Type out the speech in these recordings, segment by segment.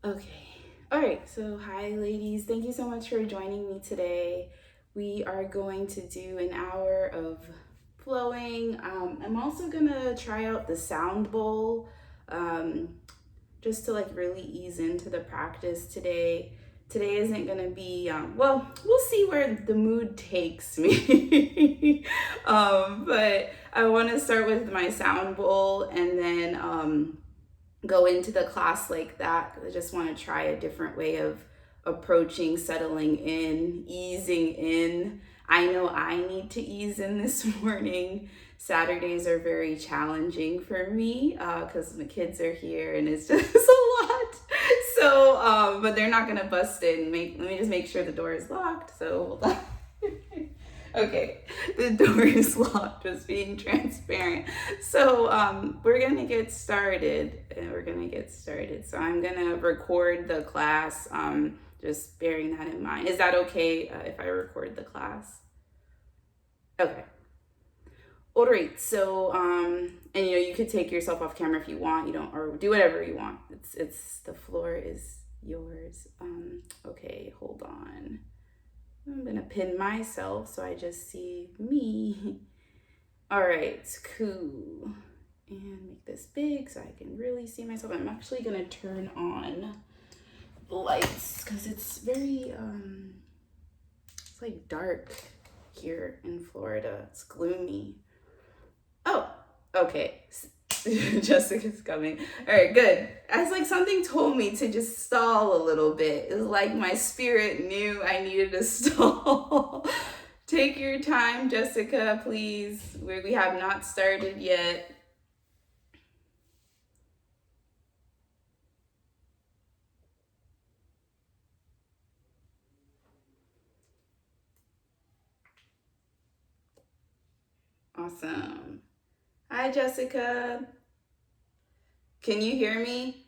Okay. All right. So, hi, ladies. Thank you so much for joining me today. We are going to do an hour of flowing. I'm also going to try out the sound bowl um, just to really ease into the practice today. Today isn't going to be, we'll see where the mood takes me. But I want to start with my sound bowl and then go into the class like that. I just want to try a different way of approaching, settling in, easing in. I know I need to ease in this morning. Saturdays are very challenging for me because the kids are here and it's just a lot. So, but they're not gonna bust in. Let me just make sure the door is locked. So hold on. Okay, the door is locked, just being transparent. So we're gonna get started. So I'm gonna record the class, just bearing that in mind. Is that okay if I record the class? Okay. All right, so and you could take yourself off camera if you want, you don't, or do whatever you want. It's the floor is yours. Okay, hold on. I'm gonna pin myself so I just see me. All right, cool. And make this big so I can really see myself. I'm actually gonna turn on the lights because it's very, it's like dark here in Florida. It's gloomy. Oh, okay. Jessica's coming. All right, good. I was like, something told me to just stall a little bit. It was like my spirit knew I needed to stall. Take your time, Jessica, please. We have not started yet. Awesome. Hi, Jessica. Can you hear me?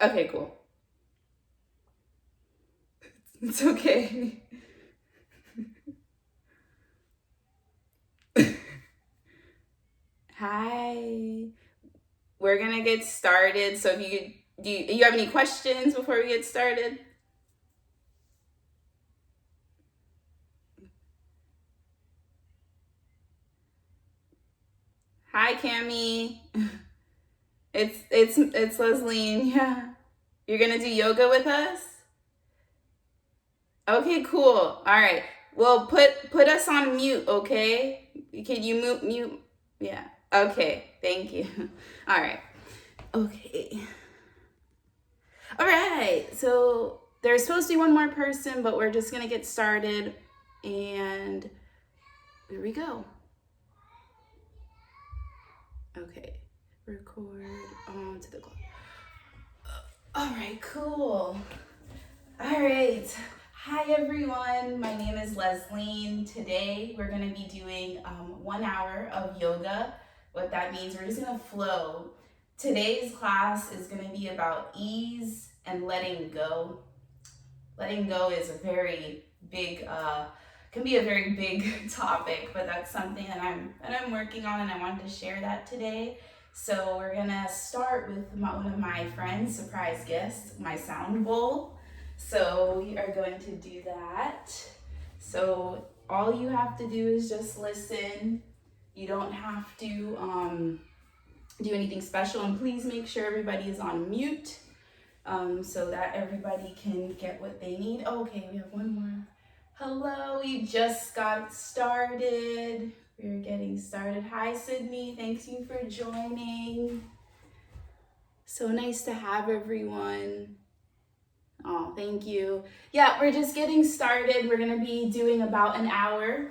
Okay, cool. It's okay. Hi. We're gonna get started. So if you have any questions before we get started? Hi, Cami. It's Lesline. Yeah. You're gonna do yoga with us? Okay, cool. All right. Well, put us on mute, okay? Can you mute? Yeah. Okay. Thank you. All right. Okay. All right. So there's supposed to be one more person, but we're just gonna get started, and here we go. Okay. Record onto the clock. All right. Cool. All right. Hi, everyone. My name is Lesline. Today, we're going to be doing 1 hour of yoga. What that means, we're just going to flow. Today's class is going to be about ease and letting go. Letting go is a very big, can be a very big topic, but that's something that I'm working on, and I wanted to share that today. So we're gonna start with one of my friends, surprise guest, my sound bowl. So we are going to do that. So all you have to do is just listen. You don't have to do anything special, and please make sure everybody is on mute so that everybody can get what they need. Okay, we have one more. Hello, we just got started. We're getting started. Hi, Sydney. Thanks you for joining. So nice to have everyone. Oh, thank you. Yeah, we're just getting started. We're going to be doing about an hour.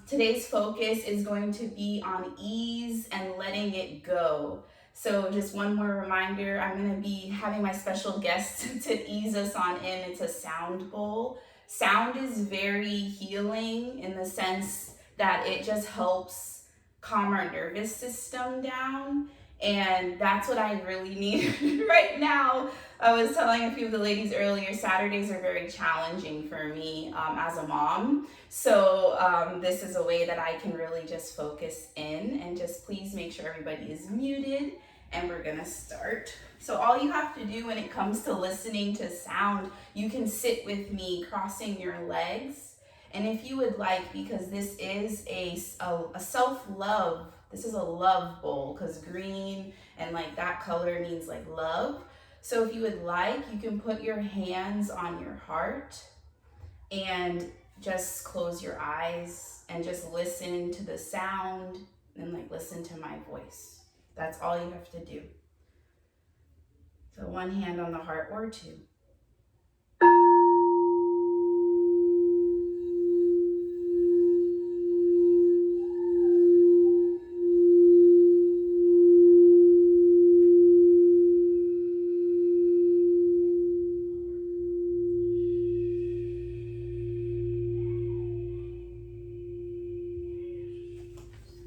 Today's focus is going to be on ease and letting it go. So just one more reminder, I'm going to be having my special guest to ease us on in. It's a sound bowl. Sound is very healing in the sense that it just helps calm our nervous system down. And that's what I really need right now. I was telling a few of the ladies earlier, Saturdays are very challenging for me as a mom. So this is a way that I can really just focus in, and just please make sure everybody is muted and we're gonna start. So all you have to do when it comes to listening to sound, you can sit with me crossing your legs. And if you would like, because this is a self-love, this is a love bowl, because green and like that color means like love. So if you would like, you can put your hands on your heart and just close your eyes and just listen to the sound and like listen to my voice. That's all you have to do. So one hand on the heart or two.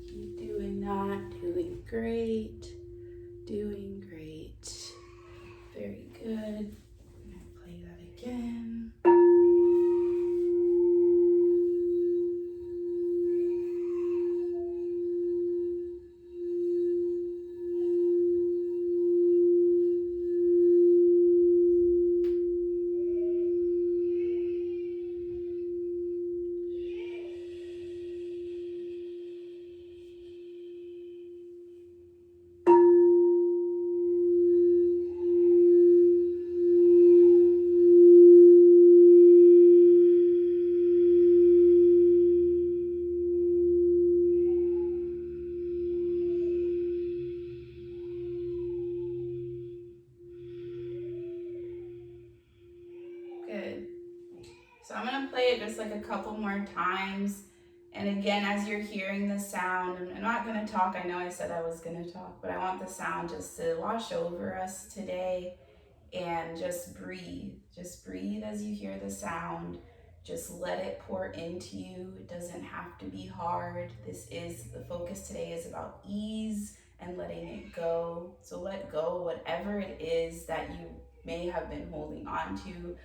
Keep doing that, doing great, doing great. Very good. I'm gonna play that again. Good. So I'm gonna play it just like a couple more times. And again, as you're hearing the sound, I'm not gonna talk. I know I said I was gonna talk, but I want the sound just to wash over us today and just breathe. Just breathe as you hear the sound. Just let it pour into you. It doesn't have to be hard. The focus today is about ease and letting it go. So let go whatever it is that you may have been holding on to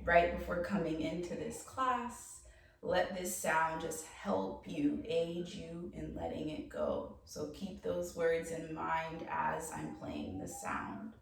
right before coming into this class. Let this sound just help you, aid you in letting it go. So keep those words in mind as I'm playing the sound.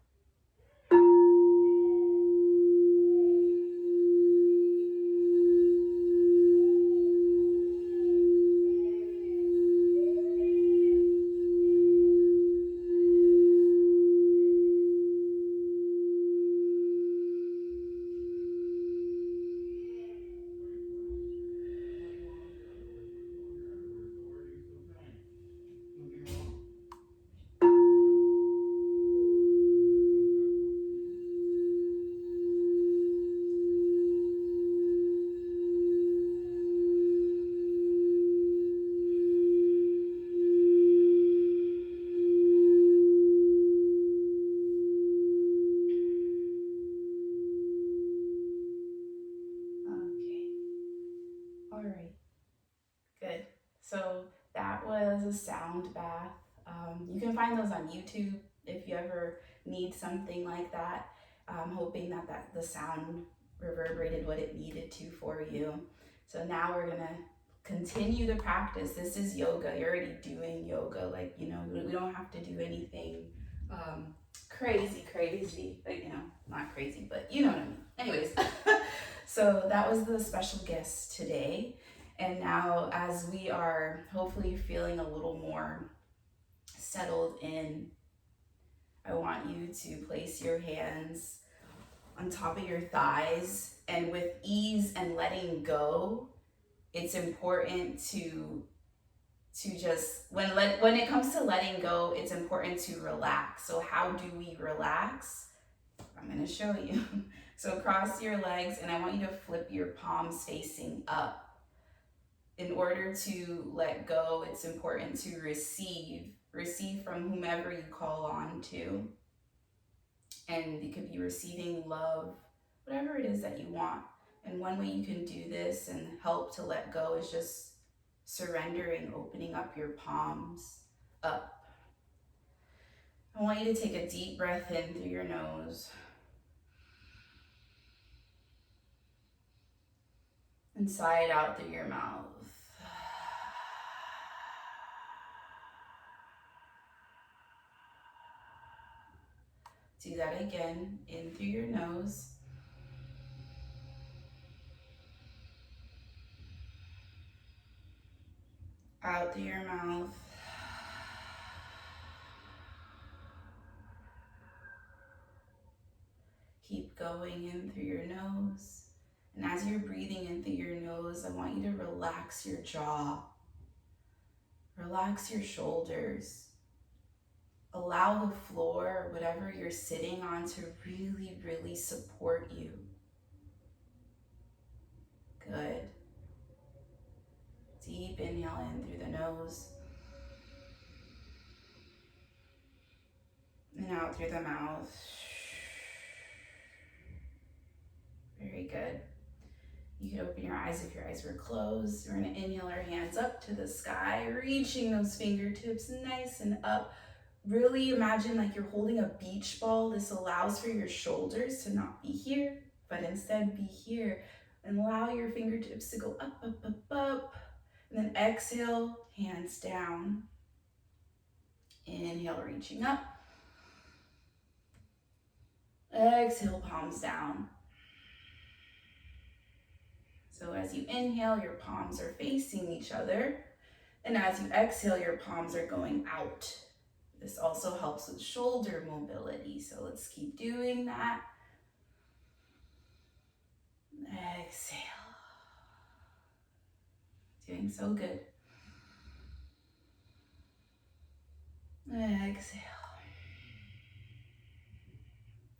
Okay. All right. Good. So that was a sound bath. You can find those on YouTube if you ever need something like that. I'm hoping that the sound reverberated what it needed to for you. So now we're gonna continue the practice. This is yoga. You're already doing yoga. Like, we don't have to do anything crazy. Like, not crazy, but you know what I mean. Anyways, so that was the special guest today. And now, as we are hopefully feeling a little more settled in, I want you to place your hands on top of your thighs, and with ease and letting go, it's important to just when it comes to letting go, it's important to relax. So how do we relax? I'm going to show you. So cross your legs, and I want you to flip your palms facing up. In order to let go, it's important to receive from whomever you call on to. And you could be receiving love, whatever it is that you want. And one way you can do this and help to let go is just surrendering, opening up your palms up. I want you to take a deep breath in through your nose and sigh it out through your mouth. Do that again, in through your nose. Out through your mouth. Keep going in through your nose. And as you're breathing in through your nose, I want you to relax your jaw. Relax your shoulders. Allow the floor or whatever you're sitting on to really, really support you. Good. Deep inhale in through the nose. And out through the mouth. Very good. You can open your eyes if your eyes were closed. We're going to inhale our hands up to the sky, reaching those fingertips nice and up. Really imagine like you're holding a beach ball. This allows for your shoulders to not be here, but instead be here. And allow your fingertips to go up, up, up, up. And then exhale, hands down. Inhale, reaching up. Exhale, palms down. So as you inhale, your palms are facing each other. And as you exhale, your palms are going out. This also helps with shoulder mobility. So let's keep doing that. Exhale. Doing so good. Exhale.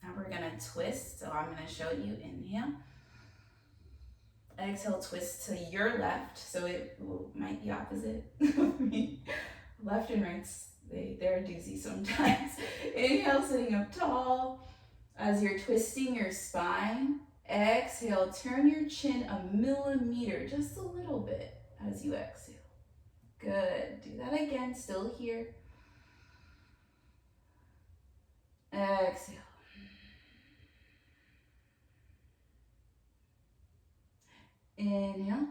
Now we're gonna twist. So I'm gonna show you. Inhale. Exhale, twist to your left. So it might be opposite. Left and rights, they're a doozy sometimes. Inhale, sitting up tall. As you're twisting your spine, exhale, turn your chin a millimeter, just a little bit as you exhale. Good. Do that again, still here. Exhale. Inhale.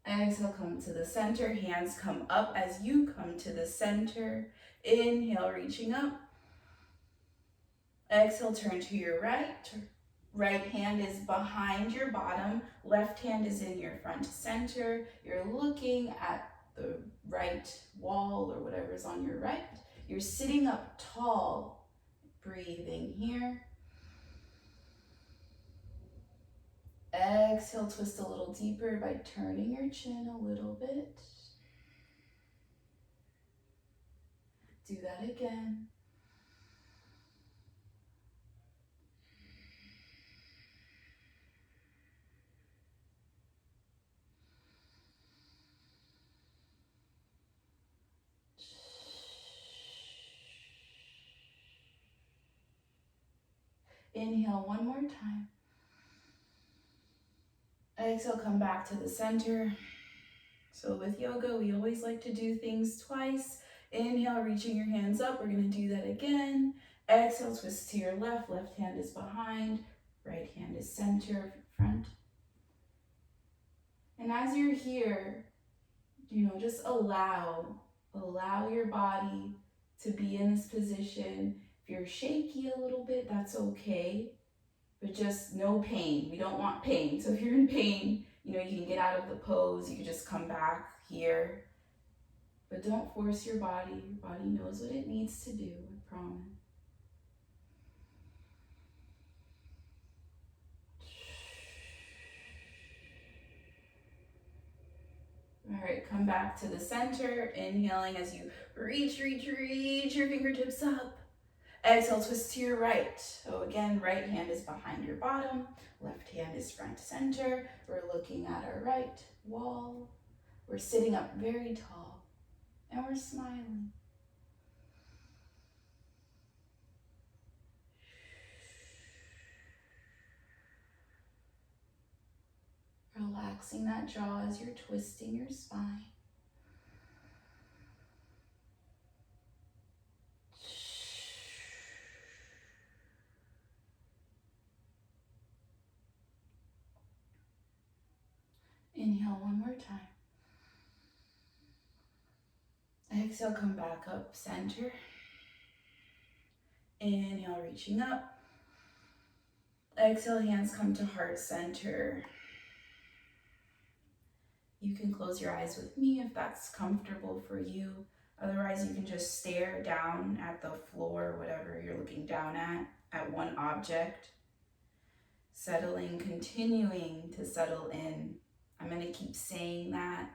Exhale, come to the center. Hands come up as you come to the center. Inhale, reaching up. Exhale, turn to your right. Right hand is behind your bottom. Left hand is in your front center. You're looking at the right wall or whatever's on your right. You're sitting up tall. Breathing here. Exhale, twist a little deeper by turning your chin a little bit. Do that again. Inhale one more time. Exhale, come back to the center. So with yoga, we always like to do things twice. Inhale, reaching your hands up. We're going to do that again. Exhale, twist to your left. Left hand is behind. Right hand is center, front. And as you're here, just allow your body to be in this position. If you're shaky a little bit, that's okay. But just no pain. We don't want pain. So if you're in pain, you can get out of the pose. You can just come back here. But don't force your body. Your body knows what it needs to do, I promise. All right, come back to the center. Inhaling as you reach your fingertips up. Exhale, twist to your right. So again, right hand is behind your bottom. Left hand is front center. We're looking at our right wall. We're sitting up very tall. And we're smiling. Relaxing that jaw as you're twisting your spine. Inhale one more time. Exhale, come back up, center. Inhale, reaching up. Exhale, hands come to heart center. You can close your eyes with me if that's comfortable for you. Otherwise, you can just stare down at the floor, whatever you're looking down at one object. Settling, continuing to settle in. I'm going to keep saying that.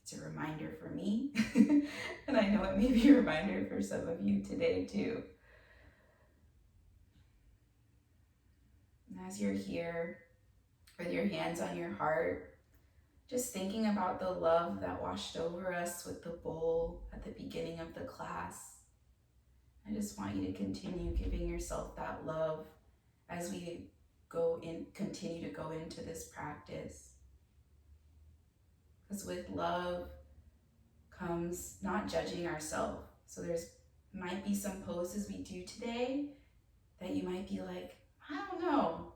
It's a reminder for me. And I know it may be a reminder for some of you today too. And as you're here, with your hands on your heart, just thinking about the love that washed over us with the bowl at the beginning of the class. I just want you to continue giving yourself that love as we continue to go into this practice. Because with love comes not judging ourselves. So there's might be some poses we do today that you might be like, I don't know.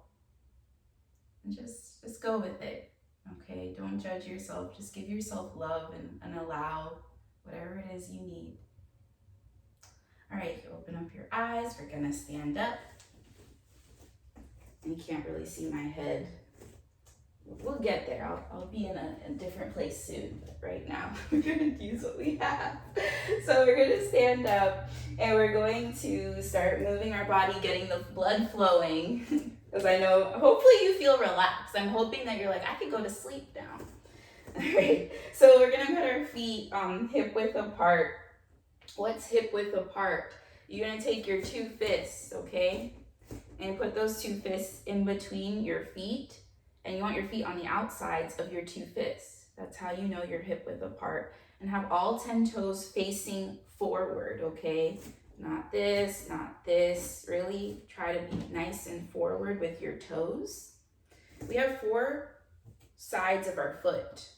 And just go with it. Okay, don't judge yourself. Just give yourself love and allow whatever it is you need. All right, you open up your eyes. We're gonna stand up. And you can't really see my head. We'll get there. I'll be in a different place soon, but right now we're gonna use what we have. So we're gonna stand up and we're going to start moving our body, getting the blood flowing. Because I know, hopefully you feel relaxed. I'm hoping that you're like, I could go to sleep now. All right, so we're gonna put our feet hip width apart. What's hip width apart? You're gonna take your two fists, okay? And put those two fists in between your feet. And you want your feet on the outsides of your two fists. That's how you know you're hip width apart. And have all 10 toes facing forward, okay? Not this, not this. Really try to be nice and forward with your toes. We have 4 sides of our foot.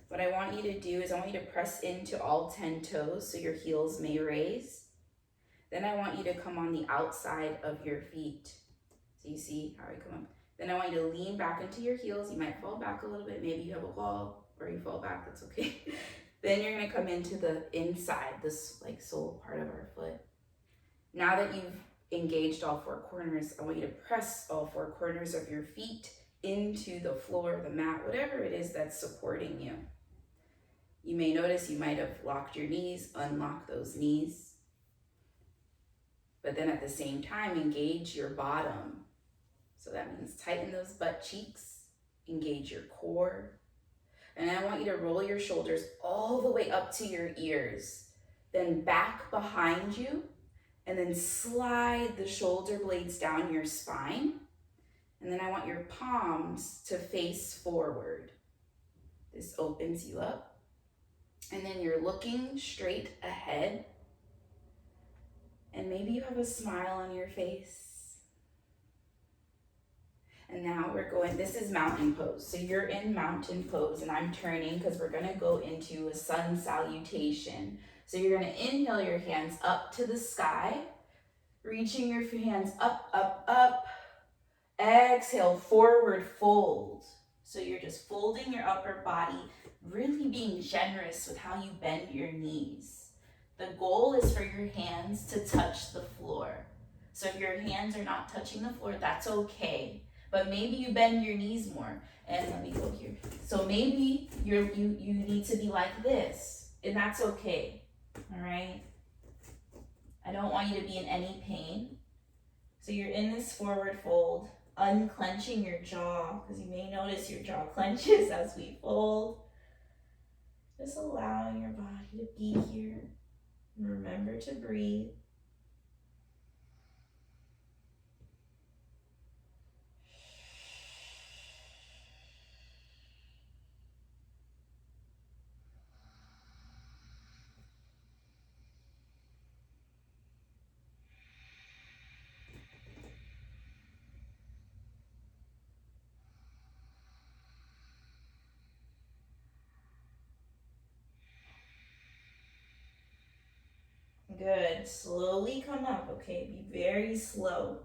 What I want you to do is I want you to press into all 10 toes so your heels may raise. Then I want you to come on the outside of your feet. So you see how I come up. Then I want you to lean back into your heels. You might fall back a little bit. Maybe you have a wall or you fall back, that's okay. Then you're gonna come into the inside, this like sole part of our foot. Now that you've engaged all 4 corners, I want you to press all 4 corners of your feet into the floor, the mat, whatever it is that's supporting you. You may notice you might have locked your knees, unlock those knees. But then at the same time, engage your bottom. So that means tighten those butt cheeks, engage your core. And I want you to roll your shoulders all the way up to your ears, then back behind you, and then slide the shoulder blades down your spine. And then I want your palms to face forward. This opens you up. And then you're looking straight ahead. And maybe you have a smile on your face. And now we're going, this is mountain pose. So you're in mountain pose and I'm turning because we're gonna go into a sun salutation. So you're gonna inhale your hands up to the sky, reaching your hands up, up, up. Exhale, forward fold. So you're just folding your upper body, really being generous with how you bend your knees. The goal is for your hands to touch the floor. So if your hands are not touching the floor, that's okay. But maybe you bend your knees more. And let me go here. So maybe you need to be like this, and that's okay, all right? I don't want you to be in any pain. So you're in this forward fold, unclenching your jaw, because you may notice your jaw clenches as we fold. Just allowing your body to be here. And remember to breathe. Good. Slowly come up, okay? Be very slow.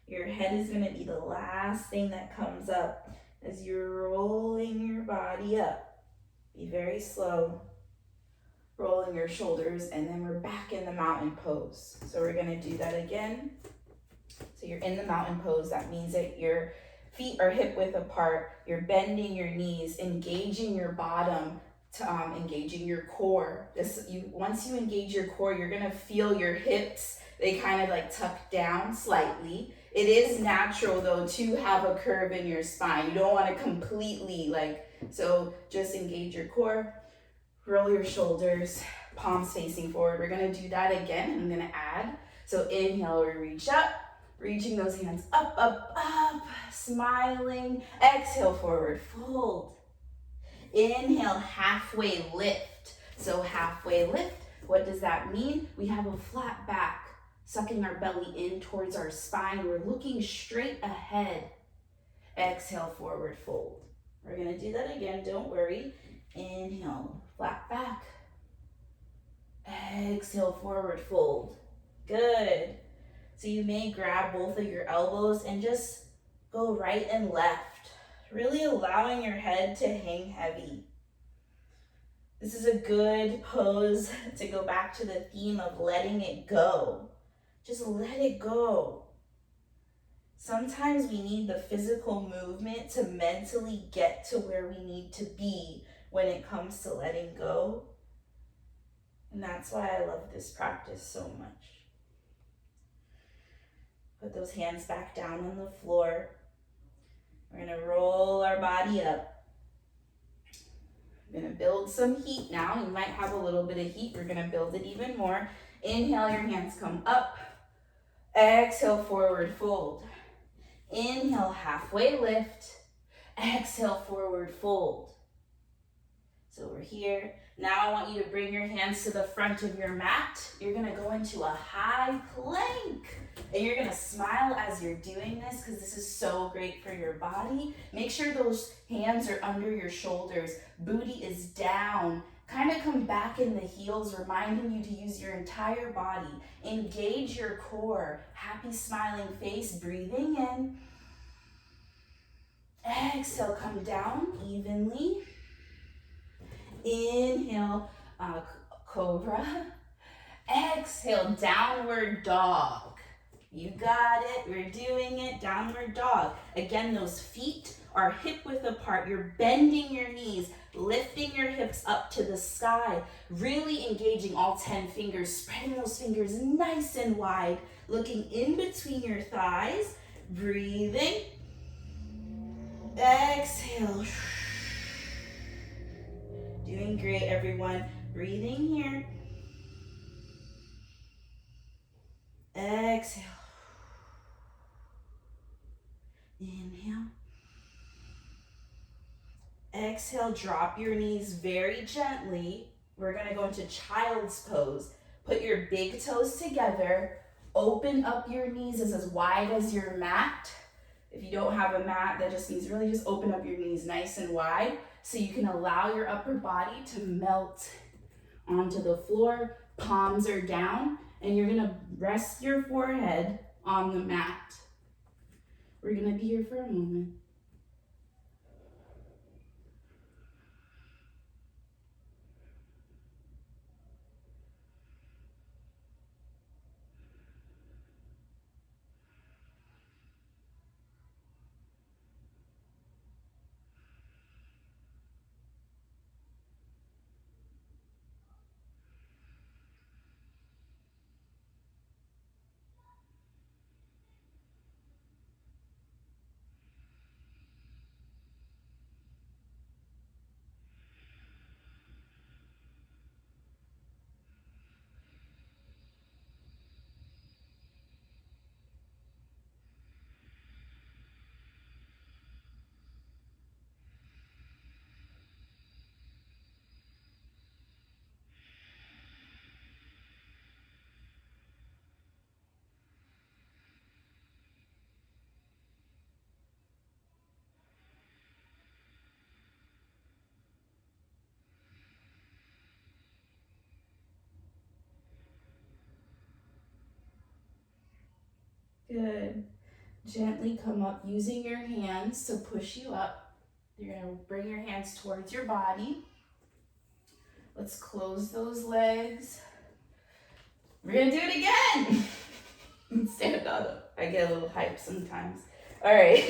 Your head is going to be the last thing that comes up as you're rolling your body up. Be very slow. Rolling your shoulders, and then we're back in the mountain pose. So we're going to do that again. So you're in the mountain pose. That means that your feet are hip width apart. You're bending your knees, engaging your bottom, to engaging your core. Once you engage your core, you're gonna feel your hips. They kind of like tuck down slightly. It is natural though to have a curve in your spine. You don't want to completely so just engage your core, roll your shoulders, palms facing forward. We're gonna do that again. I'm gonna add. So inhale, we reach up, reaching those hands up, up, up, smiling. Exhale, forward fold. Inhale, halfway lift. So halfway lift, what does that mean? We have a flat back, sucking our belly in towards our spine. We're looking straight ahead. Exhale, forward fold. We're gonna do that again, don't worry. Inhale, flat back. Exhale, forward fold. Good. So you may grab both of your elbows and just go right and left, really allowing your head to hang heavy. This is a good pose to go back to the theme of letting it go. Just let it go. Sometimes we need the physical movement to mentally get to where we need to be when it comes to letting go. And that's why I love this practice so much. Put those hands back down on the floor. We're gonna roll our body up. We're gonna build some heat now. You might have a little bit of heat. We're gonna build it even more. Inhale, your hands come up. Exhale, forward fold. Inhale, halfway lift. Exhale, forward fold. So we're here. Now I want you to bring your hands to the front of your mat. You're gonna go into a high plank. And you're gonna smile as you're doing this because this is so great for your body. Make sure those hands are under your shoulders. Booty is down. Kind of come back in the heels, reminding you to use your entire body. Engage your core. Happy smiling face, breathing in. Exhale, come down evenly. Inhale, cobra. Exhale, downward dog. You got it, we're doing it, downward dog. Again, those feet are hip width apart. You're bending your knees, lifting your hips up to the sky, really engaging all 10 fingers, spreading those fingers nice and wide, looking in between your thighs, breathing. Exhale. Doing great, everyone. Breathing here. Exhale. Inhale. Exhale, drop your knees very gently. We're gonna go into child's pose. Put your big toes together. Open up your knees as wide as your mat. If you don't have a mat, that just means really just open up your knees nice and wide so you can allow your upper body to melt onto the floor. Palms are down, and you're gonna rest your forehead on the mat. We're gonna be here for a moment. Good. Gently come up using your hands to push you up. You're gonna bring your hands towards your body. Let's close those legs. We're gonna do it again. Stand up. I get a little hype sometimes. All right,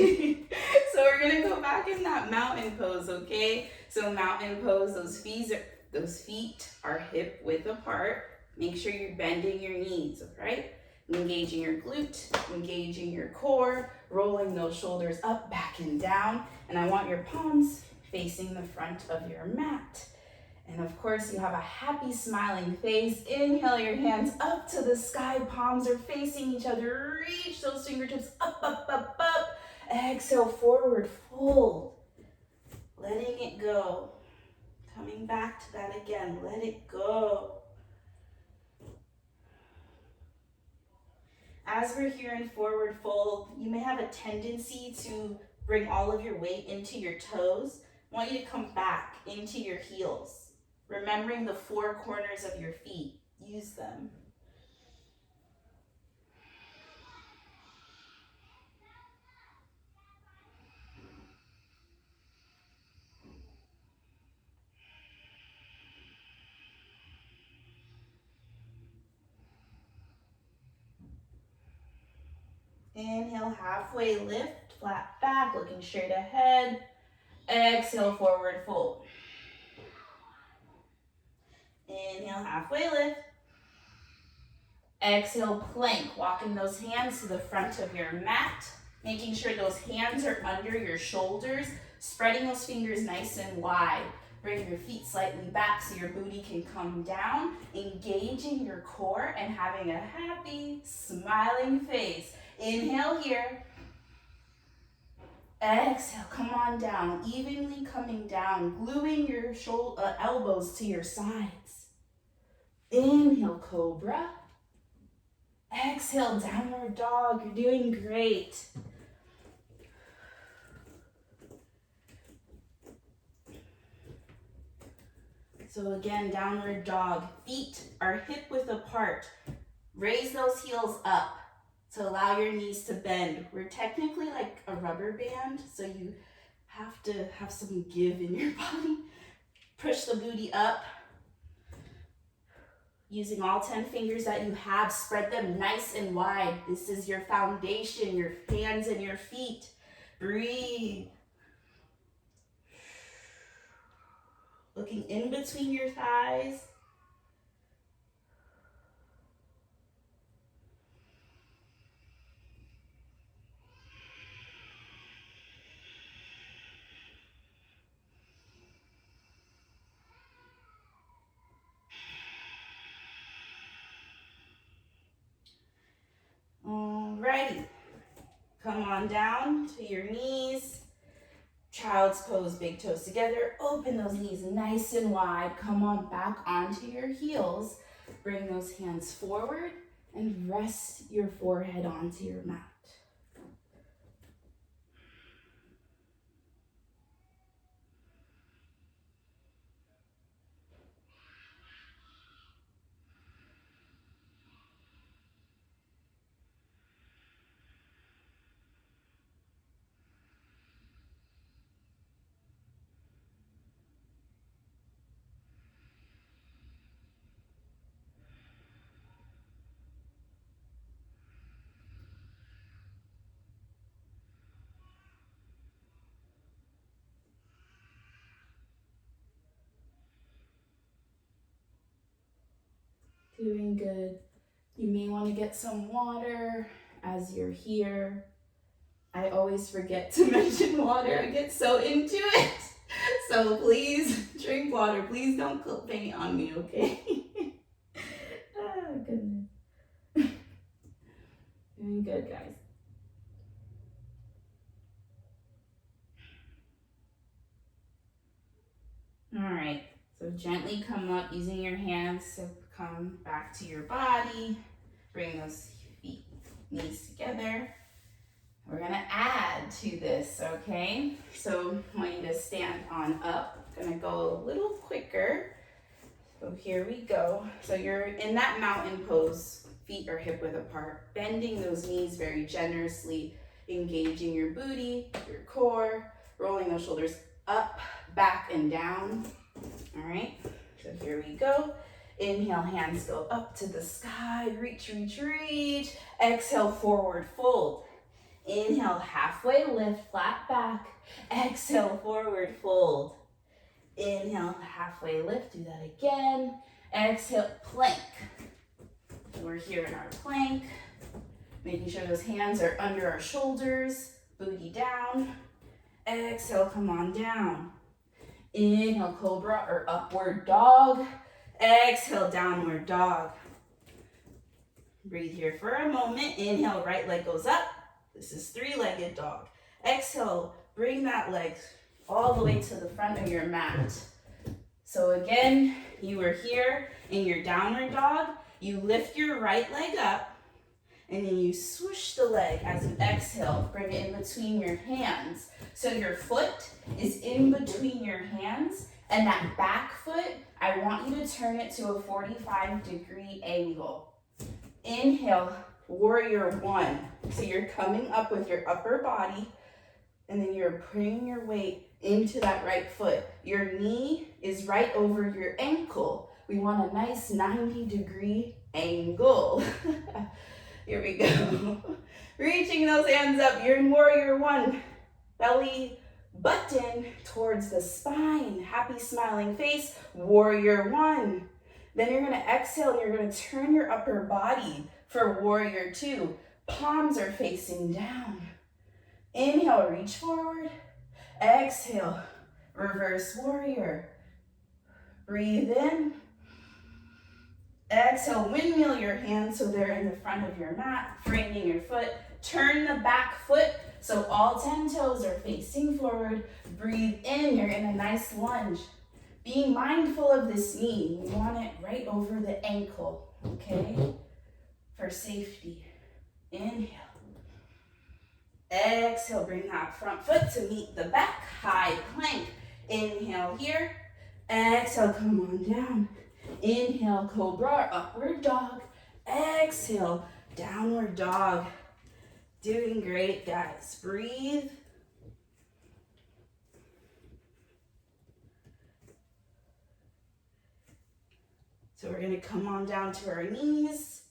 so we're gonna go back in that mountain pose, okay? So mountain pose, those feet are hip width apart. Make sure you're bending your knees, right? Engaging your glute, engaging your core, rolling those shoulders up, back, and down. And I want your palms facing the front of your mat. And of course, you have a happy smiling face. Inhale your hands up to the sky. Palms are facing each other. Reach those fingertips up, up, up, up. Exhale, forward fold. Letting it go. Coming back to that again. Let it go. As we're here in forward fold, you may have a tendency to bring all of your weight into your toes. I want you to come back into your heels. Remembering the four corners of your feet, use them. Inhale, halfway lift, flat back, looking straight ahead. Exhale, forward fold. Inhale, halfway lift. Exhale, plank, walking those hands to the front of your mat, making sure those hands are under your shoulders, spreading those fingers nice and wide. Bring your feet slightly back so your booty can come down, engaging your core and having a happy, smiling face. Inhale here. Exhale, come on down, evenly coming down, gluing your elbows to your sides. Inhale, cobra. Exhale, downward dog. You're doing great. So again, downward dog. Feet are hip width apart. Raise those heels up to allow your knees to bend. We're technically like a rubber band, so you have to have some give in your body. Push the booty up. Using all 10 fingers that you have, spread them nice and wide. This is your foundation, your hands and your feet. Breathe. Looking in between your thighs. Alrighty, come on down to your knees. Child's pose, big toes together. Open those knees nice and wide. Come on back onto your heels. Bring those hands forward and rest your forehead onto your mat. Doing good. You may want to get some water as you're here. I always forget to mention water. I get so into it. So please drink water. Please don't faint on me, okay? Oh, goodness. Doing good, guys. All right. So gently come up using your hands to come back to your body. Bring those feet, knees together. We're gonna add to this, okay? So I want you to stand on up. I'm gonna go a little quicker. So here we go. So you're in that mountain pose. Feet are hip width apart. Bending those knees very generously. Engaging your booty, your core. Rolling those shoulders up, back, and down. All right, so here we go. Inhale, hands go up to the sky. Reach, reach, reach. Exhale, forward fold. Inhale, halfway lift, flat back. Exhale, forward fold. Inhale, halfway lift. Do that again. Exhale, plank. We're here in our plank. Making sure those hands are under our shoulders. Booty down. Exhale, come on down. Inhale, cobra or upward dog. Exhale, downward dog. Breathe here for a moment. Inhale, right leg goes up. This is three-legged dog. Exhale, bring that leg all the way to the front of your mat. So again, you were here in your downward dog. You lift your right leg up, and then you swoosh the leg as you exhale. Bring it in between your hands. So your foot is in between your hands, and that back foot, I want you to turn it to a 45-degree angle. Inhale, warrior one. So you're coming up with your upper body, and then you're bringing your weight into that right foot. Your knee is right over your ankle. We want a nice 90-degree angle. Here we go. Reaching those hands up. You're in warrior one. Belly button towards the spine. Happy smiling face. Warrior one. Then you're going to exhale and you're going to turn your upper body for warrior two. Palms are facing down. Inhale, reach forward. Exhale, reverse warrior. Breathe in. Exhale, windmill your hands so they're in the front of your mat, framing your foot. Turn the back foot so all 10 toes are facing forward. Breathe in, you're in a nice lunge. Being mindful of this knee, we want it right over the ankle, okay? For safety. Inhale. Exhale, bring that front foot to meet the back, high plank. Inhale here. Exhale, come on down. Inhale, cobra, upward dog. Exhale, downward dog. Doing great, guys. Breathe. So we're going to come on down to our knees.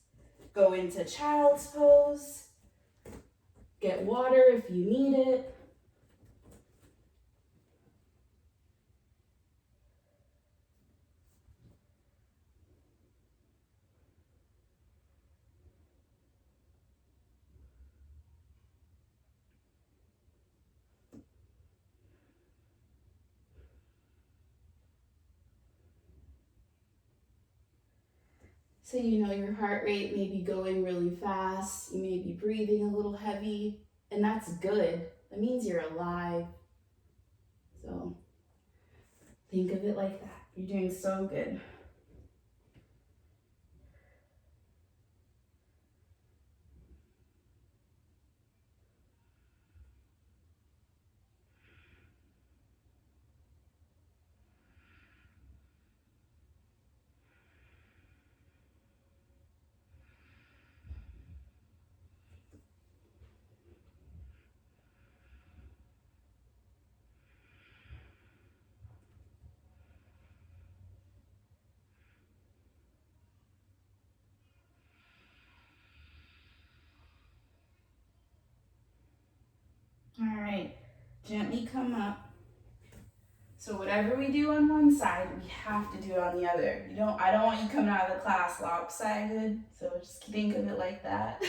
Go into child's pose. Get water if you need it. So you know your heart rate may be going really fast. You may be breathing a little heavy, and that's good. That means you're alive. So think of it like that. You're doing so good. All right, gently come up. So whatever we do on one side, we have to do it on the other. I don't want you coming out of the class lopsided, so just think of it like that.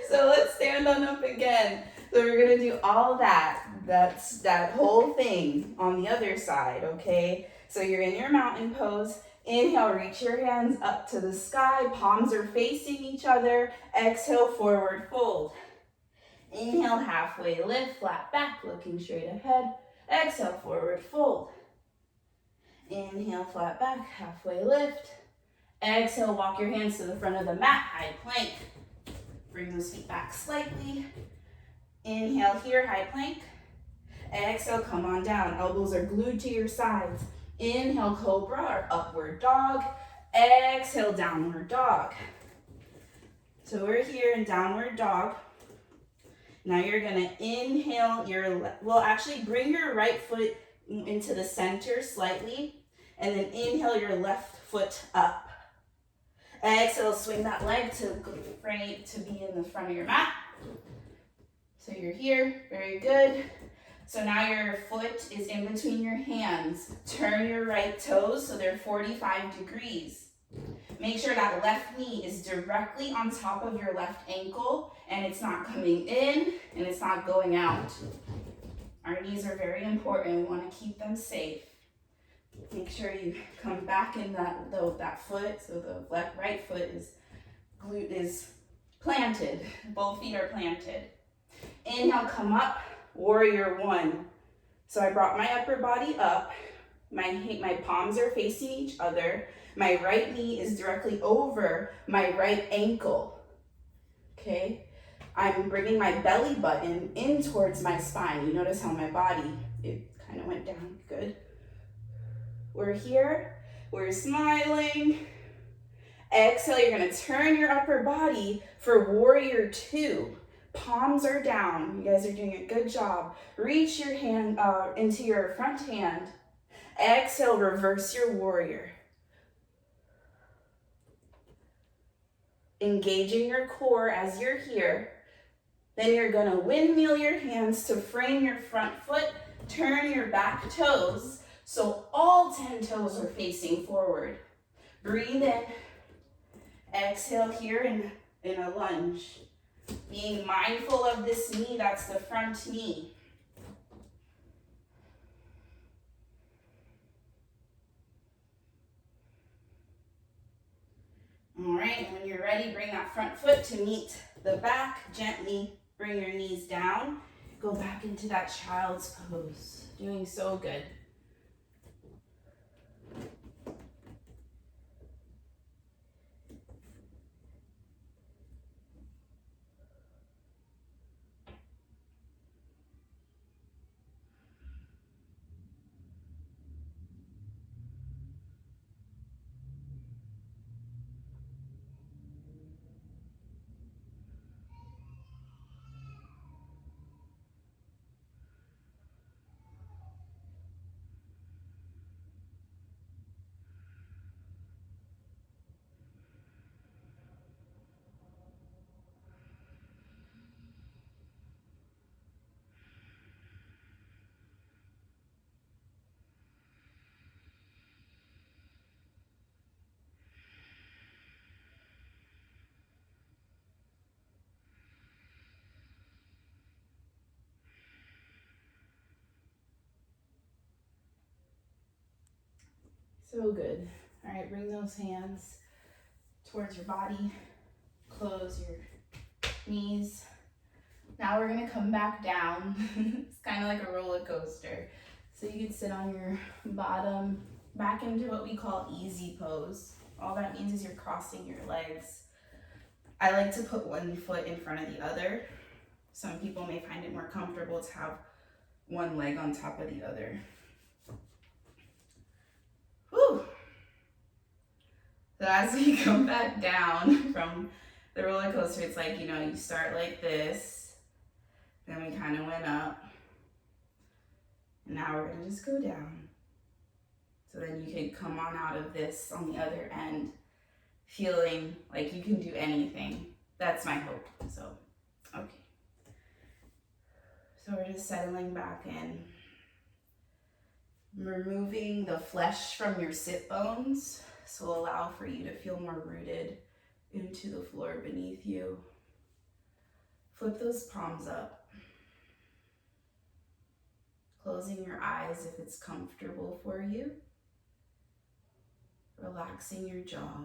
So let's stand on up again. So we're gonna do all that. That's that whole thing on the other side, okay? So you're in your mountain pose. Inhale, reach your hands up to the sky. Palms are facing each other. Exhale, forward fold. Inhale, halfway lift, flat back, looking straight ahead. Exhale, forward fold. Inhale, flat back, halfway lift. Exhale, walk your hands to the front of the mat, high plank. Bring those feet back slightly. Inhale here, high plank. Exhale, come on down. Elbows are glued to your sides. Inhale, cobra or upward dog. Exhale, downward dog. So we're here in downward dog. Now you're gonna inhale actually bring your right foot into the center slightly, and then inhale your left foot up. Exhale, swing that leg to be in the front of your mat. So you're here, very good. So now your foot is in between your hands. Turn your right toes so they're 45 degrees. Make sure that left knee is directly on top of your left ankle and it's not coming in and it's not going out. Our knees are very important. We want to keep them safe. Make sure you come back in that foot, so the right foot is planted. Both feet are planted. Inhale, come up, warrior one. So I brought my upper body up. My palms are facing each other. My right knee is directly over my right ankle. Okay? I'm bringing my belly button in towards my spine. You notice how my body, it kind of went down. Good. We're here. We're smiling. Exhale, you're going to turn your upper body for warrior two. Palms are down. You guys are doing a good job. Reach your hand into your front hand. Exhale, reverse your warrior. Engaging your core as you're here. Then you're going to windmill your hands to frame your front foot. Turn your back toes so all 10 toes are facing forward. Breathe in. Exhale here in a lunge. Being mindful of this knee, that's the front knee. All right, and when you're ready, bring that front foot to meet the back. Gently bring your knees down. Go back into that child's pose. Doing so good. So good. All right, bring those hands towards your body. Close your knees. Now we're gonna come back down. It's kind of like a roller coaster. So you can sit on your bottom, back into what we call easy pose. All that means is you're crossing your legs. I like to put one foot in front of the other. Some people may find it more comfortable to have one leg on top of the other. Whew. So as we come back down from the roller coaster, it's like, you start like this, then we kind of went up, and now we're gonna just go down. So then you can come on out of this on the other end, feeling like you can do anything. That's my hope. So, okay. So we're just settling back in. Removing the flesh from your sit bones, so allow for you to feel more rooted into the floor beneath you. Flip those palms up. Closing your eyes if it's comfortable for you. Relaxing your jaw.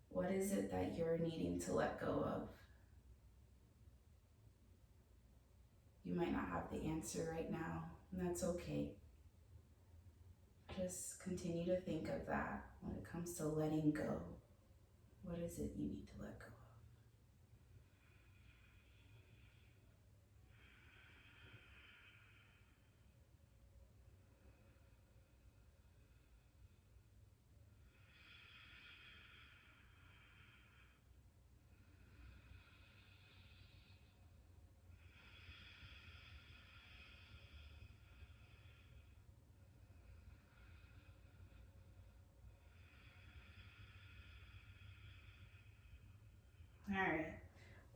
What is it that you're needing to let go of? You might not have the answer right now, and that's okay. Just continue to think of that when it comes to letting go. What is it you need to let go of? All right,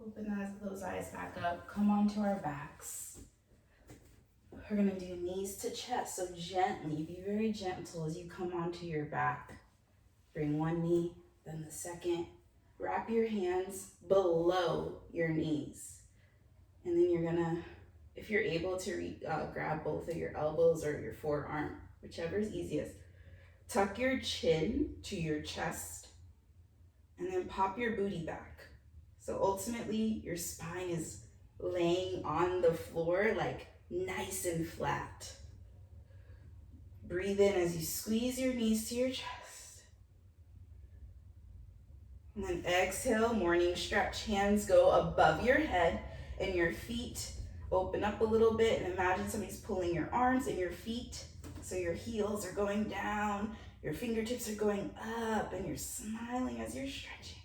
open those eyes back up. Come onto our backs. We're gonna do knees to chest, so gently, be very gentle as you come onto your back. Bring one knee, then the second. Wrap your hands below your knees. And then you're gonna, if you're able to grab both of your elbows or your forearm, whichever is easiest. Tuck your chin to your chest and then pop your booty back. So ultimately, your spine is laying on the floor like nice and flat. Breathe in as you squeeze your knees to your chest. And then exhale, morning stretch. Hands go above your head and your feet open up a little bit, and imagine somebody's pulling your arms and your feet. So your heels are going down, your fingertips are going up, and you're smiling as you're stretching.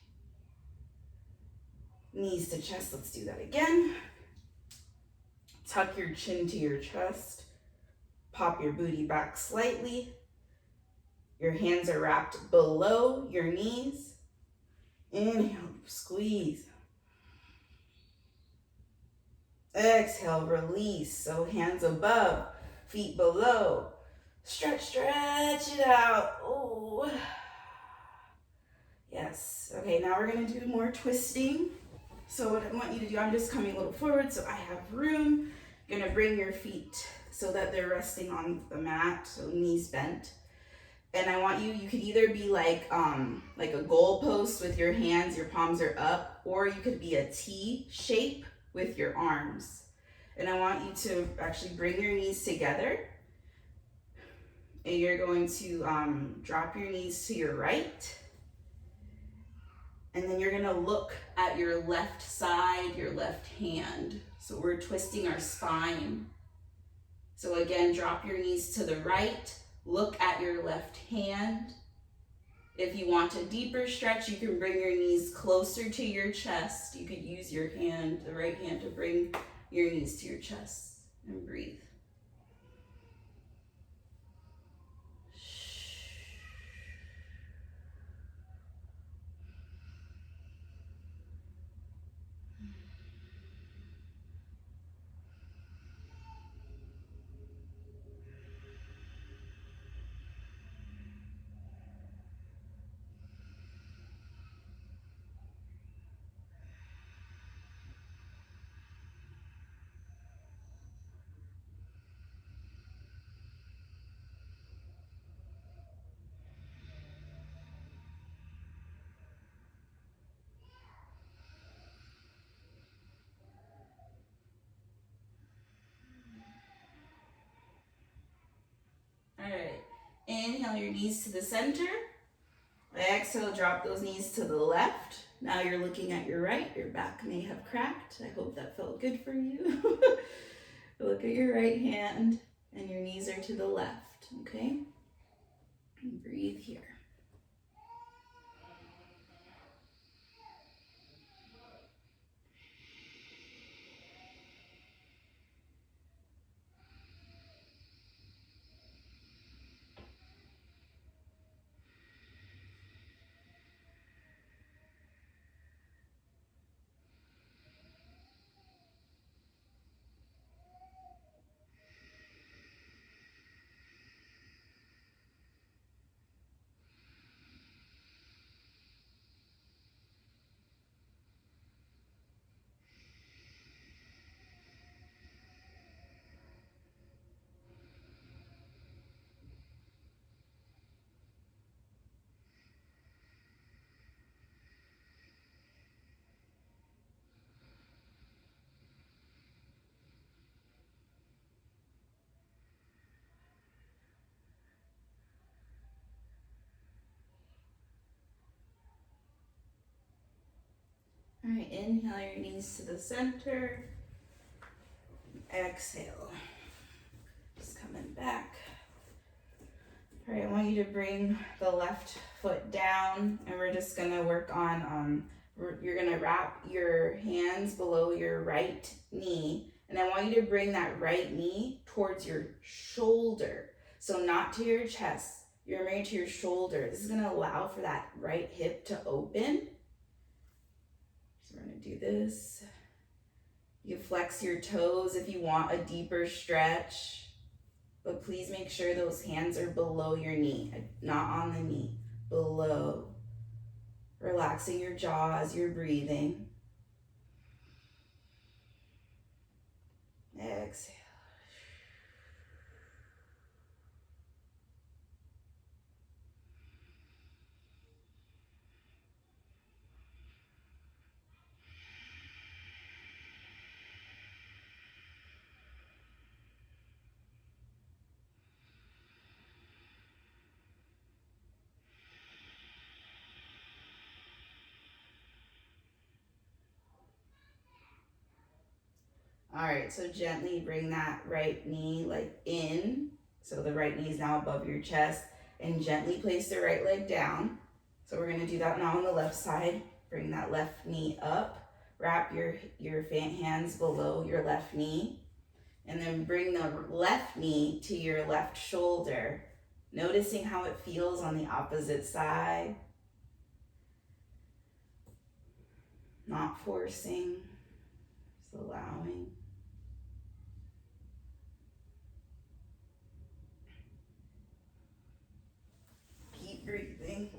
Knees to chest, let's do that again. Tuck your chin to your chest. Pop your booty back slightly. Your hands are wrapped below your knees. Inhale, squeeze. Exhale, release. So hands above, feet below. Stretch, stretch it out. Oh, yes. Okay, now we're gonna do more twisting. So what I want you to do, I'm just coming a little forward so I have room. You're gonna bring your feet so that they're resting on the mat, so knees bent. And I want you could either be like a goalpost with your hands, your palms are up, or you could be a T shape with your arms. And I want you to actually bring your knees together. And you're going to drop your knees to your right. And then you're gonna look at your left side, your left hand. So we're twisting our spine. So again, drop your knees to the right, look at your left hand. If you want a deeper stretch, you can bring your knees closer to your chest. You could use your hand, the right hand, to bring your knees to your chest and breathe. All right, inhale your knees to the center. Exhale, drop those knees to the left. Now you're looking at your right. Your back may have cracked. I hope that felt good for you. Look at your right hand and your knees are to the left, okay? And breathe here. All right, inhale your knees to the center. Exhale. Just coming back. All right, I want you to bring the left foot down, and we're just gonna work on, you're gonna wrap your hands below your right knee, and I want you to bring that right knee towards your shoulder. So not to your chest, you're bringing it to your shoulder. This is gonna allow for that right hip to open. this. You flex your toes if you want a deeper stretch, but please make sure those hands are below your knee, not on the knee, below. Relaxing your jaw as you're breathing. Exhale. All right, so gently bring that right knee like in. So the right knee is now above your chest, and gently place the right leg down. So we're gonna do that now on the left side. Bring that left knee up. Wrap your hands below your left knee, and then bring the left knee to your left shoulder, noticing how it feels on the opposite side. Not forcing, just allowing. Keep breathing.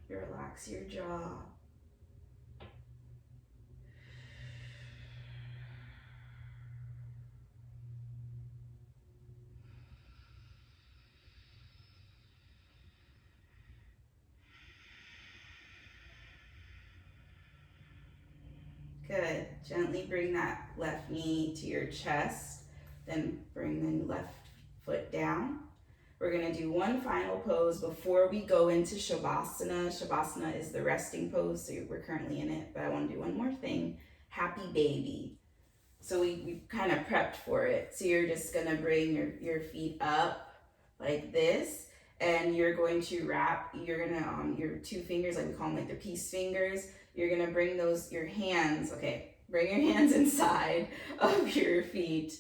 Relax your jaw. Good. Gently bring that left knee to your chest. Then bring the left foot down. We're going to do one final pose before we go into Shavasana. Shavasana is the resting pose, so we're currently in it, but I want to do one more thing. Happy baby. So we kind of prepped for it. So you're just going to bring your feet up like this, and you're going to wrap, your 2 fingers, like we call them like the peace fingers. You're going to bring your hands inside of your feet,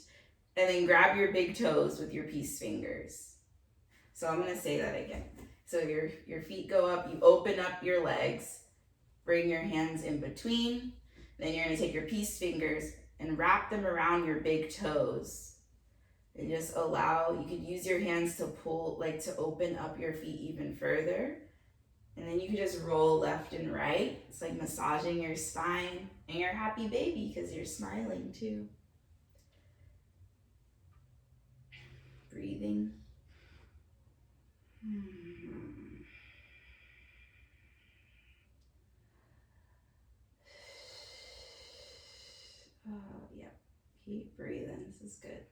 and then grab your big toes with your peace fingers. So I'm going to say that again. So your feet go up, you open up your legs, bring your hands in between, then you're going to take your peace fingers and wrap them around your big toes. And just you could use your hands to pull, like to open up your feet even further. And then you can just roll left and right. It's like massaging your spine, and you're a happy baby because you're smiling too. Breathing. Oh, yep. Keep breathing. This is good.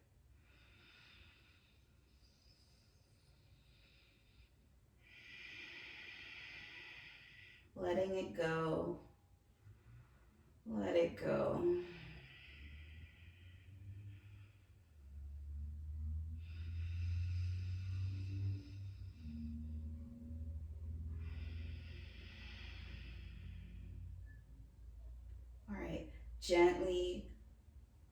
Letting it go. Let it go. All right. Gently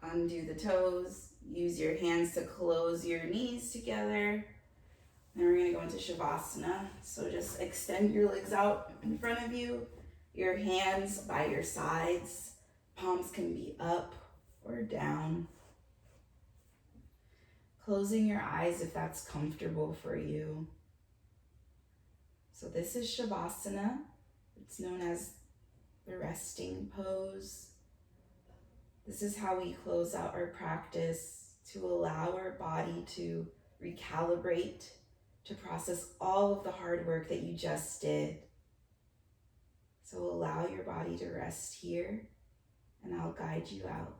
undo the toes. Use your hands to close your knees together. Then we're going to go into Shavasana. So just extend your legs out in front of you. Your hands by your sides. Palms can be up or down. Closing your eyes if that's comfortable for you. So this is Shavasana. It's known as the resting pose. This is how we close out our practice to allow our body to recalibrate, to process all of the hard work that you just did. So allow your body to rest here, and I'll guide you out.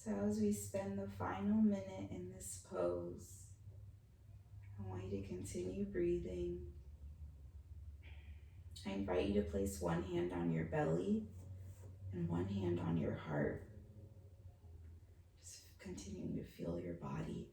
So as we spend the final minute in this pose, I want you to continue breathing. I invite you to place one hand on your belly and one hand on your heart. Just continuing to feel your body.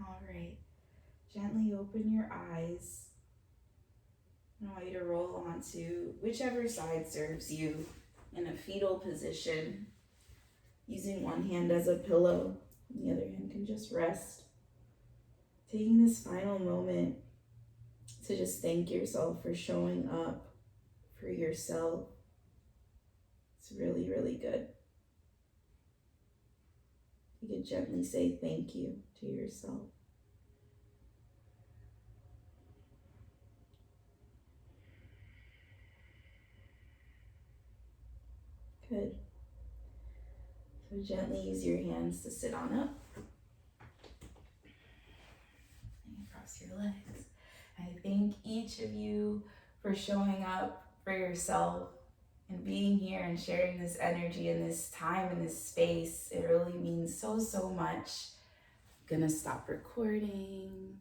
All right, gently open your eyes. I want you to roll onto whichever side serves you in a fetal position, using one hand as a pillow, and the other hand can just rest. Taking this final moment to just thank yourself for showing up for yourself. It's really, really good. You can gently say thank you to yourself. Good. So gently use your hands to sit on up. And cross your legs. I thank each of you for showing up for yourself and being here and sharing this energy and this time and this space. It really means so, so much. I'm gonna stop recording.